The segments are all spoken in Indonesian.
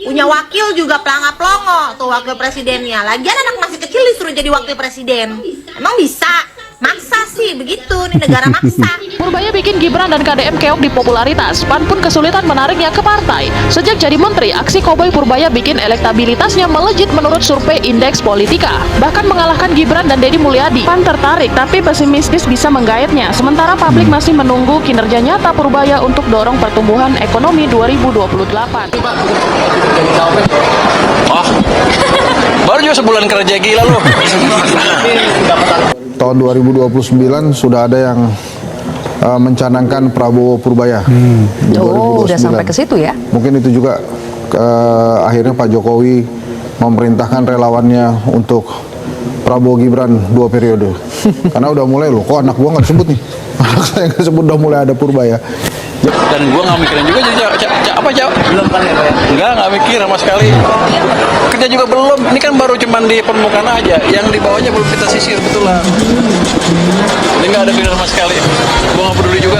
Punya wakil juga pelangap-pelongo tuh wakil presidennya. Lagian anak masih kecil disuruh jadi wakil presiden. Emang bisa? Maksa sih begitu, nih negara maksa. Purbaya bikin Gibran dan KDM keok di popularitas. PAN pun kesulitan menariknya ke partai. Sejak jadi menteri, aksi koboi Purbaya bikin elektabilitasnya melejit menurut survei Indeks Politika. Bahkan mengalahkan Gibran dan Deddy Mulyadi. PAN tertarik tapi pesimistis bisa menggaetnya. Sementara publik masih menunggu kinerja nyata Purbaya untuk dorong pertumbuhan ekonomi 2028. Oh, baru juga sebulan kerja gila lu. Tahun 2029 sudah ada yang mencanangkan Prabowo Purbaya. Oh, udah sampai ke situ ya? Mungkin itu juga akhirnya Pak Jokowi memerintahkan relawannya untuk Prabowo Gibran 2 periode. Karena udah mulai loh, kok anak gua nggak disebut nih? Anak saya nggak disebut, udah mulai ada Purbaya. Dan gua nggak mikirin juga jadi apa jawab? Belum kali ya? Nggak mikir sama sekali. Kerja juga belum. Ini kan baru cuman di permukaan aja. Yang di bawahnya belum kita sisir betul lah. Ini nggak ada pilihan sama sekali. Gua nggak peduli juga.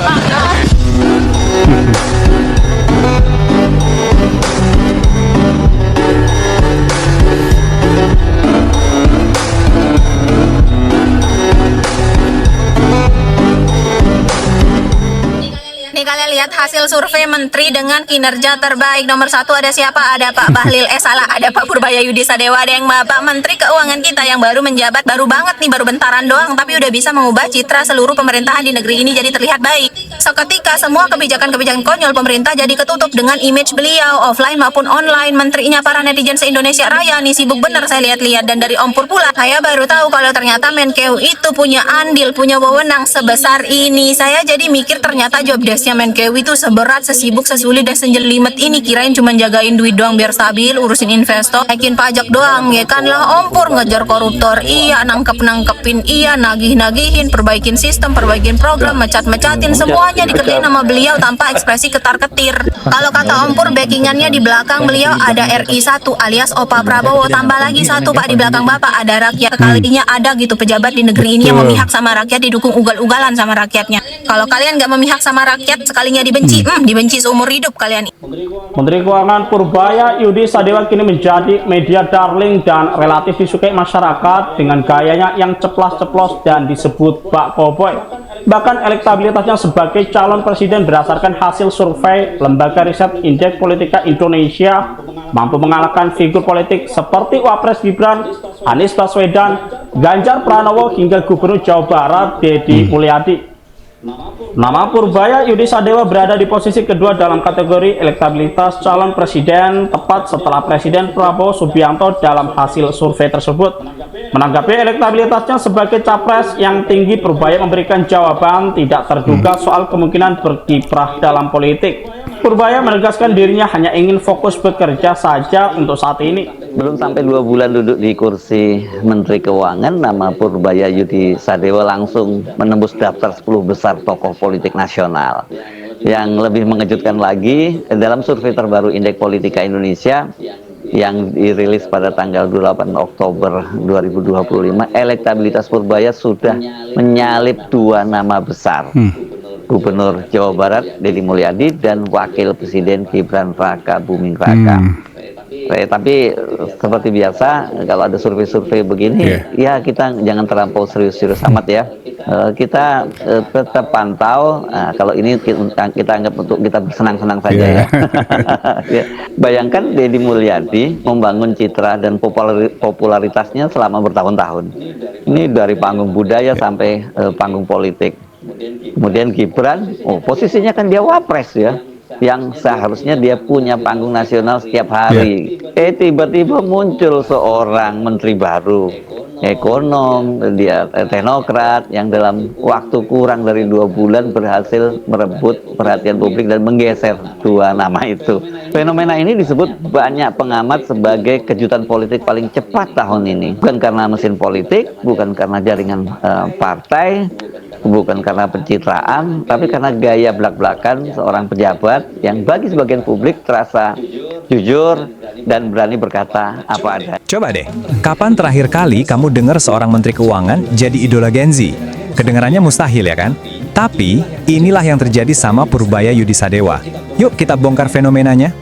Nih kalian lihat hasil survei menteri dengan kinerja terbaik. Nomor 1 ada siapa? Ada Pak Bahlil, salah, ada Pak Purbaya Yudi Sadewa. Ada yang Bapak Menteri Keuangan kita yang baru menjabat, baru banget nih, baru bentaran doang, tapi udah bisa mengubah citra seluruh pemerintahan di negeri ini jadi terlihat baik. Seketika semua kebijakan-kebijakan konyol pemerintah jadi ketutup dengan image beliau, offline maupun online. Menterinya para netizen se-Indonesia Raya nih sibuk bener saya lihat-lihat. Dan dari Om Pur pula, saya baru tahu kalau ternyata Menkeu itu punya andil, punya wewenang sebesar ini. Saya jadi mikir ternyata job desk Menkeu itu seberat, sesibuk, sesulit, dan sejelimet ini. Kirain cuma jagain duit doang biar stabil, urusin investor, naikin pajak doang, ya kan lah. Om Pur ngejar koruptor, iya, nangkepin, iya, nagih-nagihin, perbaikin sistem, perbaikin program, mecat-mecatin, semuanya dikerjain sama beliau tanpa ekspresi ketar-ketir. Kalau kata Om Pur, backingannya di belakang beliau ada RI 1 alias Opa Prabowo, tambah lagi 1 Pak di belakang Bapak ada rakyat. Kalinya ada gitu pejabat di negeri ini yang memihak sama rakyat, didukung ugal-ugalan sama rakyatnya. Kalau kalian nggak memihak sama rakyat, sekalinya dibenci, dibenci seumur hidup kalian. Menteri Keuangan Purbaya Yudi Sadewa kini menjadi media darling dan relatif disukai masyarakat dengan gayanya yang ceplas-ceplos dan disebut Pak Koboi. Bahkan elektabilitasnya sebagai calon presiden berdasarkan hasil survei lembaga riset Indeks Politika Indonesia mampu mengalahkan figur politik seperti Wapres Gibran, Anies Baswedan, Ganjar Pranowo hingga Gubernur Jawa Barat Deddy Mulyadi. Nama Purbaya Yudi Sadewa berada di posisi kedua dalam kategori elektabilitas calon presiden, tepat setelah Presiden Prabowo Subianto dalam hasil survei tersebut. Menanggapi elektabilitasnya sebagai capres yang tinggi, Purbaya memberikan jawaban tidak terduga soal kemungkinan berkiprah dalam politik. Purbaya menegaskan dirinya hanya ingin fokus bekerja saja untuk saat ini. Belum sampai 2 bulan duduk di kursi Menteri Keuangan, nama Purbaya Yudi Sadewa langsung menembus daftar 10 besar tokoh politik nasional. Yang lebih mengejutkan lagi, dalam survei terbaru Indeks Politika Indonesia yang dirilis pada tanggal 28 Oktober 2025, elektabilitas Purbaya sudah menyalip 2 nama besar. Gubernur Jawa Barat Deddy Mulyadi dan Wakil Presiden Gibran Raka Buming Raka. Tapi seperti biasa kalau ada survei-survei begini, ya kita jangan terlampau serius-serius amat ya. Kita tetap pantau. Kalau ini kita anggap untuk kita bersenang-senang saja ya. Ya. Bayangkan Deddy Mulyadi membangun citra dan popularitasnya selama bertahun-tahun. Ini dari panggung budaya sampai panggung politik. Kemudian Gibran, posisinya kan dia wapres ya, yang seharusnya dia punya panggung nasional setiap hari. Tiba-tiba muncul seorang menteri baru, ekonom, dia teknokrat yang dalam waktu kurang dari 2 bulan berhasil merebut perhatian publik dan menggeser 2 nama itu. Fenomena ini disebut banyak pengamat sebagai kejutan politik paling cepat tahun ini. Bukan karena mesin politik, bukan karena jaringan partai, bukan karena pencitraan, tapi karena gaya belak-belakan seorang pejabat yang bagi sebagian publik terasa jujur dan berani berkata apa ada. Coba deh, kapan terakhir kali kamu dengar seorang menteri keuangan jadi idola Gen Z? Kedengarannya mustahil ya kan? Tapi inilah yang terjadi sama Purbaya Yudi Sadewa. Yuk kita bongkar fenomenanya.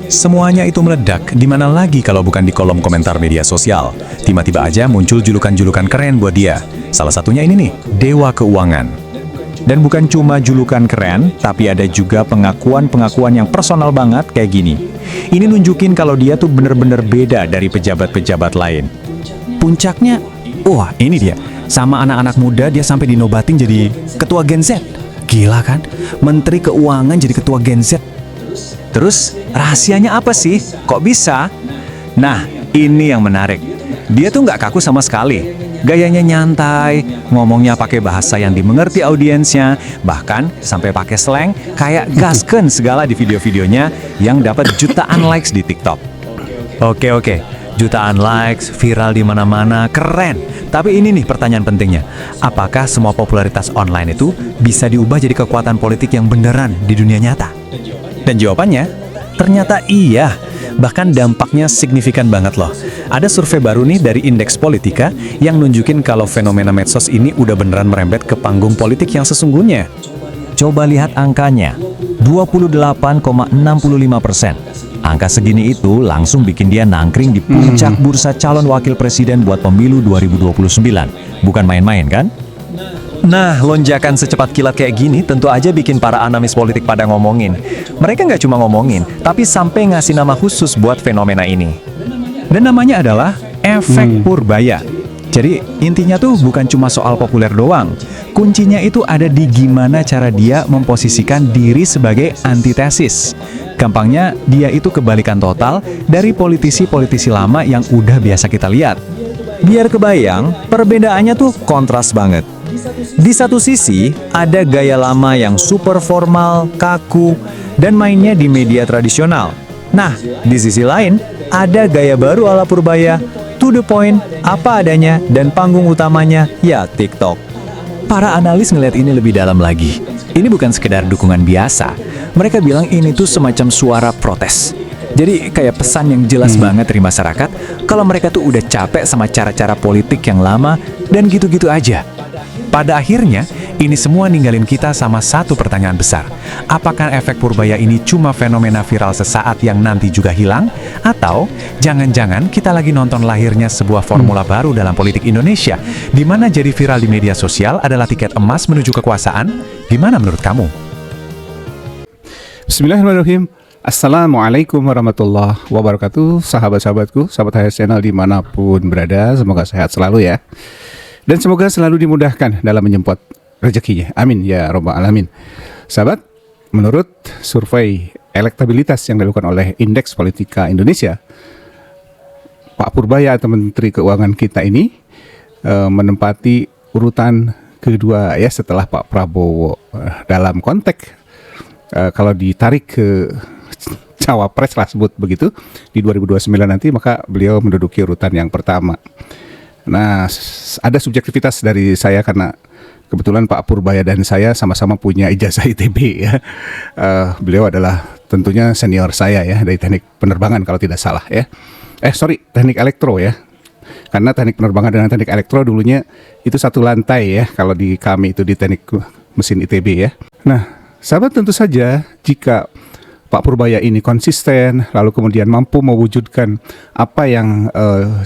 Semuanya itu meledak, di mana lagi kalau bukan di kolom komentar media sosial. Tiba-tiba aja muncul julukan-julukan keren buat dia. Salah satunya ini nih, Dewa Keuangan. Dan bukan cuma julukan keren, tapi ada juga pengakuan-pengakuan yang personal banget kayak gini. Ini nunjukin kalau dia tuh bener-bener beda dari pejabat-pejabat lain. Puncaknya, wah ini dia, sama anak-anak muda dia sampai dinobatin jadi ketua Gen Z. Gila kan? Menteri Keuangan jadi ketua Gen Z. Terus rahasianya apa sih? Kok bisa? Nah, ini yang menarik. Dia tuh nggak kaku sama sekali. Gayanya nyantai, ngomongnya pakai bahasa yang dimengerti audiensnya, bahkan sampai pakai slang kayak gasken segala di video-videonya yang dapat jutaan likes di TikTok. Oke, jutaan likes, viral di mana-mana, keren. Tapi ini nih pertanyaan pentingnya. Apakah semua popularitas online itu bisa diubah jadi kekuatan politik yang beneran di dunia nyata? Dan jawabannya, ternyata iya. Bahkan dampaknya signifikan banget loh. Ada survei baru nih dari Indeks Politika yang nunjukin kalau fenomena medsos ini udah beneran merembet ke panggung politik yang sesungguhnya. Coba lihat angkanya, 28,65%. Angka segini itu langsung bikin dia nangkring di puncak bursa calon wakil presiden buat pemilu 2029. Bukan main-main kan? Nah, lonjakan secepat kilat kayak gini tentu aja bikin para analis politik pada ngomongin. Mereka nggak cuma ngomongin, tapi sampai ngasih nama khusus buat fenomena ini. Dan namanya adalah efek Purbaya. Jadi intinya tuh bukan cuma soal populer doang. Kuncinya itu ada di gimana cara dia memposisikan diri sebagai antitesis. Gampangnya, dia itu kebalikan total dari politisi-politisi lama yang udah biasa kita lihat. Biar kebayang, perbedaannya tuh kontras banget. Di satu sisi, ada gaya lama yang super formal, kaku, dan mainnya di media tradisional. Nah, di sisi lain, ada gaya baru ala Purbaya, to the point, apa adanya, dan panggung utamanya, ya TikTok. Para analis ngeliat ini lebih dalam lagi. Ini bukan sekedar dukungan biasa. Mereka bilang ini tuh semacam suara protes. Jadi kayak pesan yang jelas banget dari masyarakat kalau mereka tuh udah capek sama cara-cara politik yang lama dan gitu-gitu aja. Pada akhirnya, ini semua ninggalin kita sama satu pertanyaan besar. Apakah efek Purbaya ini cuma fenomena viral sesaat yang nanti juga hilang? Atau jangan-jangan kita lagi nonton lahirnya sebuah formula baru dalam politik Indonesia, di mana jadi viral di media sosial adalah tiket emas menuju kekuasaan? Gimana menurut kamu? Bismillahirrahmanirrahim. Assalamualaikum warahmatullahi wabarakatuh. Sahabat-sahabatku, sahabat HS Channel dimanapun berada, semoga sehat selalu ya. Dan semoga selalu dimudahkan dalam menyempot rezekinya. Amin ya robbal alamin. Sahabat, menurut survei elektabilitas yang dilakukan oleh Indeks Politika Indonesia, Pak Purbaya atau Menteri Keuangan kita ini menempati urutan kedua ya setelah Pak Prabowo. Dalam konteks kalau ditarik ke cawapres lah sebut begitu di 2029 nanti, maka beliau menduduki urutan yang pertama. Nah, ada subjektivitas dari saya karena kebetulan Pak Purbaya dan saya sama-sama punya ijazah ITB ya. Beliau adalah tentunya senior saya ya dari teknik penerbangan kalau tidak salah ya. Teknik elektro ya. Karena teknik penerbangan dengan teknik elektro dulunya itu satu lantai ya kalau di kami itu di teknik mesin ITB ya. Nah, sahabat, tentu saja jika Pak Purbaya ini konsisten, lalu kemudian mampu mewujudkan apa yang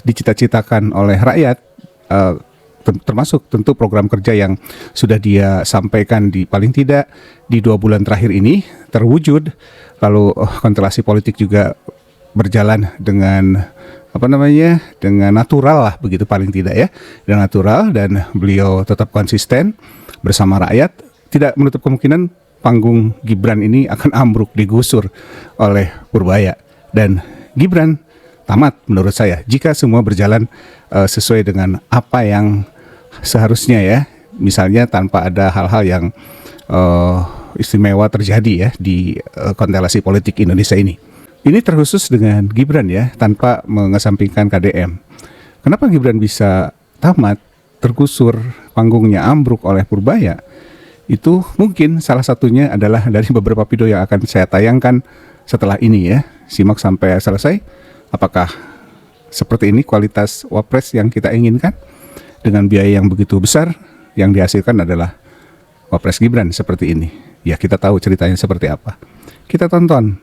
dicita-citakan oleh rakyat, termasuk tentu program kerja yang sudah dia sampaikan di paling tidak di 2 bulan terakhir ini terwujud, lalu konstelasi politik juga berjalan dengan dengan natural lah begitu paling tidak ya, dan natural, dan beliau tetap konsisten bersama rakyat, tidak menutup kemungkinan panggung Gibran ini akan ambruk, digusur oleh Purbaya. Dan Gibran tamat menurut saya jika semua berjalan sesuai dengan apa yang seharusnya ya. Misalnya tanpa ada hal-hal yang istimewa terjadi ya di konstelasi politik Indonesia ini. Ini terkhusus dengan Gibran ya, tanpa mengesampingkan KDM. Kenapa Gibran bisa tamat, tergusur, panggungnya ambruk oleh Purbaya? Itu mungkin salah satunya adalah dari beberapa video yang akan saya tayangkan setelah ini ya. Simak sampai selesai. Apakah seperti ini kualitas wapres yang kita inginkan? Dengan biaya yang begitu besar, yang dihasilkan adalah wapres Gibran seperti ini. Ya, kita tahu ceritanya seperti apa. Kita tonton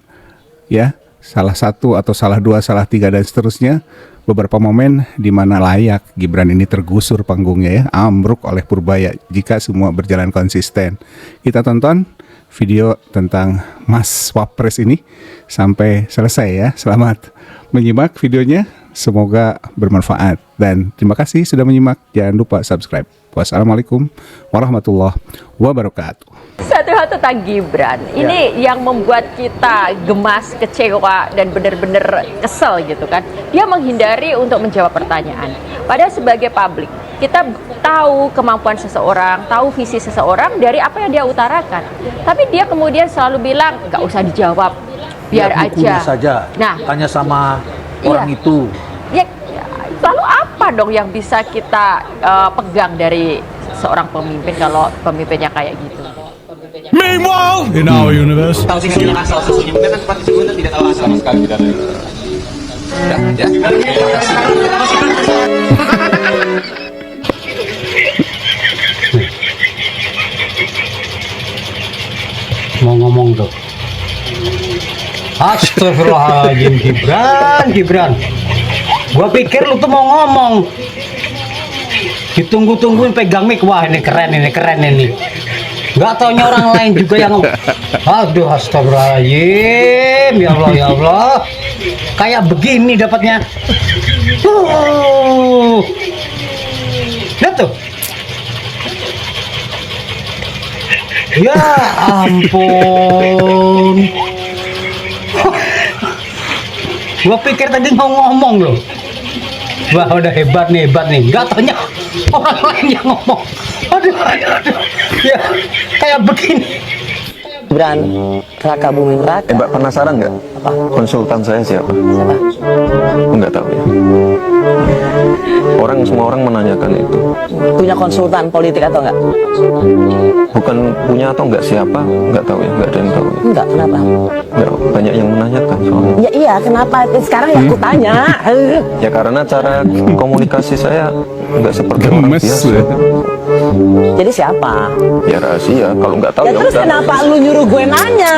ya salah satu atau salah dua, salah tiga dan seterusnya, beberapa momen di mana layak Gibran ini tergusur panggungnya ya, ambruk oleh Purbaya jika semua berjalan konsisten. Kita tonton video tentang Mas Wapres ini sampai selesai ya. Selamat menyimak videonya, semoga bermanfaat dan terima kasih sudah menyimak. Jangan lupa subscribe. Wassalamualaikum warahmatullahi wabarakatuh. Satu hal tentang Gibran, ini yang membuat kita gemas, kecewa, dan benar-benar kesel gitu kan. Dia menghindari untuk menjawab pertanyaan. Padahal sebagai publik, kita tahu kemampuan seseorang, tahu visi seseorang dari apa yang dia utarakan. Tapi dia kemudian selalu bilang, nggak usah dijawab, biar aja. Saja. Nah, tanya sama orang itu. Ya, lalu apa dong yang bisa kita pegang dari seorang pemimpin kalau pemimpinnya kayak gitu? Meanwhile, in our universe. Tahu sih asal sesungguhnya bukan kan tempat disebutnya tidak tahu asal sama sekali tidak. Ya. Mau ngomong tuh. Astagfirullahaladzim, Gibran. Gua pikir lu tuh mau ngomong. Ditunggu-tungguin pegang mic, wah ini keren ini. Gak taunya orang lain juga yang aduh, astagfirullahaladzim, ya Allah. Kayak begini dapatnya. Lihat tuh. Ya ampun. Gua pikir tadi mau ngomong loh. Wah udah hebat nih. Gak taunya orang lain yang ngomong. Aduh. Ya kayak begini. Gibran Raka Buming Raka. Mbak penasaran nggak? Apa? Konsultan saya siapa? Siapa? Nggak tahu ya. Semua orang menanyakan itu. Punya konsultan politik atau enggak? Bukan punya atau nggak siapa? Nggak tahu ya. Nggak ada yang tahu. Ya. Enggak, kenapa? Nggak, banyak yang menanyakan soalnya. Ya iya, kenapa? Sekarang ya aku tanya. Ya karena cara komunikasi saya nggak seperti orang biasa. Jadi siapa? Ya rahasia. Kalau nggak tahu Ya ya terus udah. kenapa lu nyuruh gue nanya?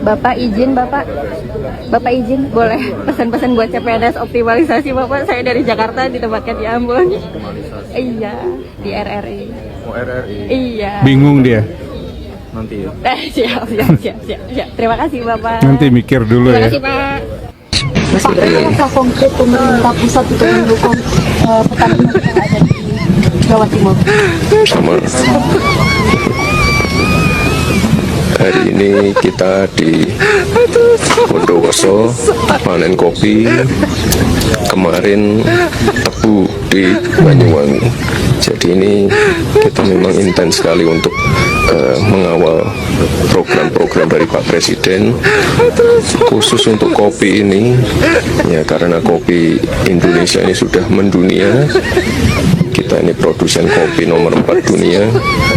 Bapak izin, Bapak izin boleh pesan-pesan buat CPNS optimalisasi Bapak. Saya dari Jakarta ditempatkan di Ambon. Iya, di RRI. Oh, RRI. Iya. Bingung dia. Nanti ya. Siap. Terima kasih Bapak. Nanti mikir dulu Terima ya. kasih Pak. Apakah konkret pemerintah pusat itu mendukung petani yang ada di Jawa Timur? Hari ini kita di Bondowoso panen kopi, kemarin tebu di Banyuwangi. Jadi ini kita memang intens sekali untuk mengawal program-program dari Pak Presiden, khusus untuk kopi ini ya, karena kopi Indonesia ini sudah mendunia. Kita ini produsen kopi nomor 4 dunia.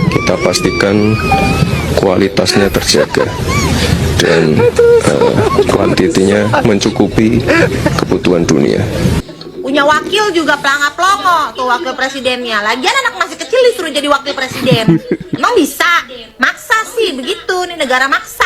Kita pastikan kualitasnya terjaga dan kuantitinya mencukupi kebutuhan dunia. Punya wakil juga pelangap-pelongo tuh wakil presidennya. Lagian anak masih kecil disuruh jadi wakil presiden. Emang bisa? Maksa sih begitu, nih negara maksa.